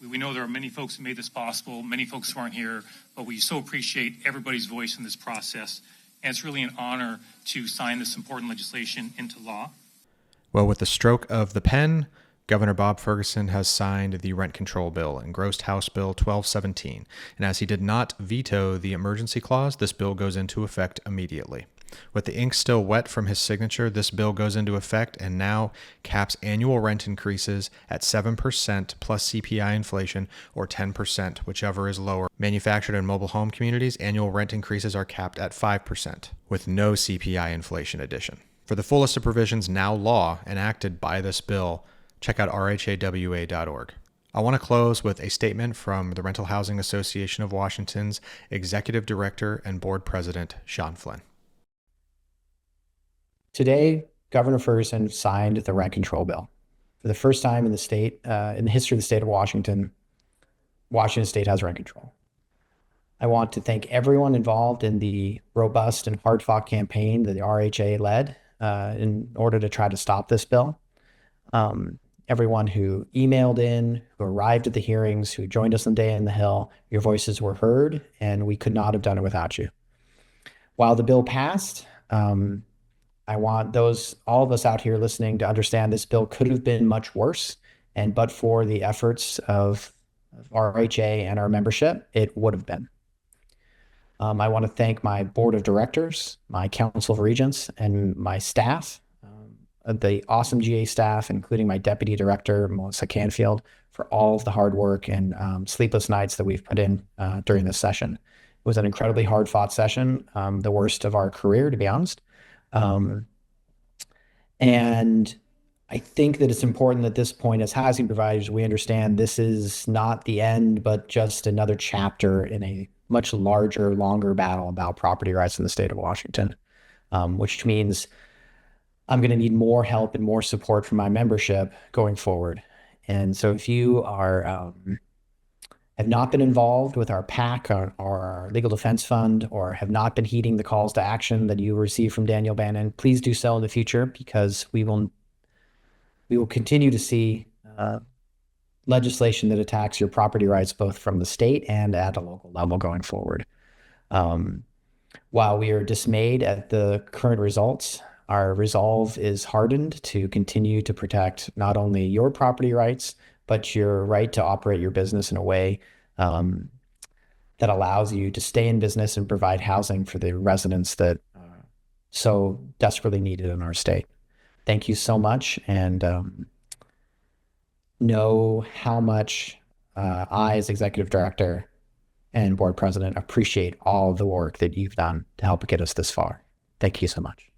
We know there are many folks who made this possible, many folks who aren't here, but we so appreciate everybody's voice in this process. And it's really an honor to sign this important legislation into law. Well, with the stroke of the pen, Governor Bob Ferguson has signed the rent control bill, engrossed House Bill 1217. And as he did not veto the emergency clause, this bill goes into effect immediately. With the ink still wet from his signature, this bill goes into effect and now caps annual rent increases at 7% plus CPI inflation, or 10%, whichever is lower. Manufactured and mobile home communities, annual rent increases are capped at 5%, with no CPI inflation addition. For the full list of provisions now law enacted by this bill, check out rhawa.org. I want to close with a statement from the Rental Housing Association of Washington's Executive Director and Board President, Sean Flynn. Today, Governor Ferguson signed the rent control bill. For the first time in the state, in the history of the state of Washington, Washington State has rent control. I want to thank everyone involved in the robust and hard-fought campaign that the RHA led in order to try to stop this bill. Everyone who emailed in, who arrived at the hearings, who joined us on Day in the Hill, your voices were heard, and we could not have done it without you. While the bill passed, I want all of us out here listening to understand this bill could have been much worse, but for the efforts of RHA and our membership, it would have been. I want to thank my board of directors, my council of regents, and my staff, the awesome GA staff, including my deputy director, Melissa Canfield, for all of the hard work and sleepless nights that we've put in during this session. It was an incredibly hard-fought session, the worst of our career, to be honest. And I think that it's important at this point as housing providers, we understand this is not the end, but just another chapter in a much larger, longer battle about property rights in the state of Washington, which means I'm going to need more help and more support from my membership going forward. And so if you are have not been involved with our PAC or our Legal Defense Fund, or have not been heeding the calls to action that you receive from Daniel Bannon, please do so in the future, because we will continue to see legislation that attacks your property rights, both from the state and at a local level going forward. While we are dismayed at the current results, our resolve is hardened to continue to protect not only your property rights, but your right to operate your business in a way that allows you to stay in business and provide housing for the residents that so desperately needed in our state. Thank you so much, and know how much I, as executive director and board president, appreciate all the work that you've done to help get us this far. Thank you so much.